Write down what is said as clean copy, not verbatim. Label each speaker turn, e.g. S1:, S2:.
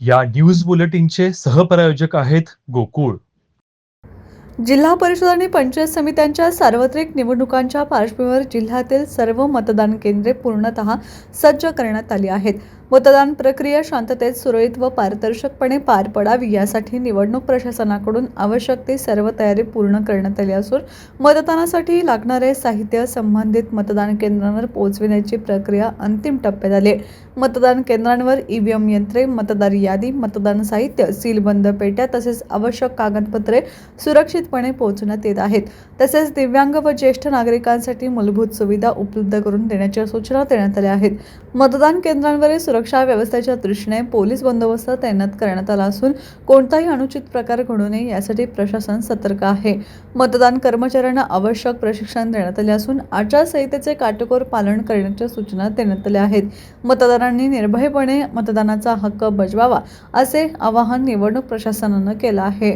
S1: या न्यूज बुलेटिनचे सहप्रायोजक आहेत गोकुळ.
S2: जिल्हा परिषद आणि पंचायत समित्यांच्या सार्वत्रिक निवडणुकांच्या पार्श्वभूमीवर जिल्ह्यातील सर्व मतदान केंद्रे पूर्णतः सज्ज करण्यात आली आहेत. मतदान प्रक्रिया शांततेत, सुरळीत व पारदर्शकपणे पार पडावी यासाठी निवडणूक प्रशासनाकडून आवश्यक ती सर्व तयारी पूर्ण करण्यात आली असून मतदानासाठी लागणारे साहित्य संबंधित मतदान केंद्रांवर पोहोचविण्याची प्रक्रिया अंतिम टप्प्यात आली आहे. मतदान केंद्रांवर ईव्हीएम यंत्रे, मतदार यादी, मतदान साहित्य, सीलबंद पेट्या तसेच आवश्यक कागदपत्रे सुरक्षितपणे पोहोचवण्यात येत आहेत. तसेच दिव्यांग व ज्येष्ठ नागरिकांसाठी मूलभूत सुविधा उपलब्ध करून देण्याच्या सूचना देण्यात आल्या आहेत. मतदान केंद्रांवरील सुरक्षा व्यवस्थेच्या दृष्टीने पोलीस बंदोबस्त तैनात करण्यात आला असून कोणताही अनुचित प्रकार घडू नये यासाठी प्रशासन सतर्क आहे. मतदान कर्मचाऱ्यांना आवश्यक प्रशिक्षण देण्यात आले असून आचारसंहितेचे काटेकोर पालन करण्याच्या सूचना देण्यात आल्या आहेत. मतदारांनी निर्भयपणे मतदानाचा हक्क बजवावा असे आवाहन निवडणूक प्रशासनानं केलं आहे.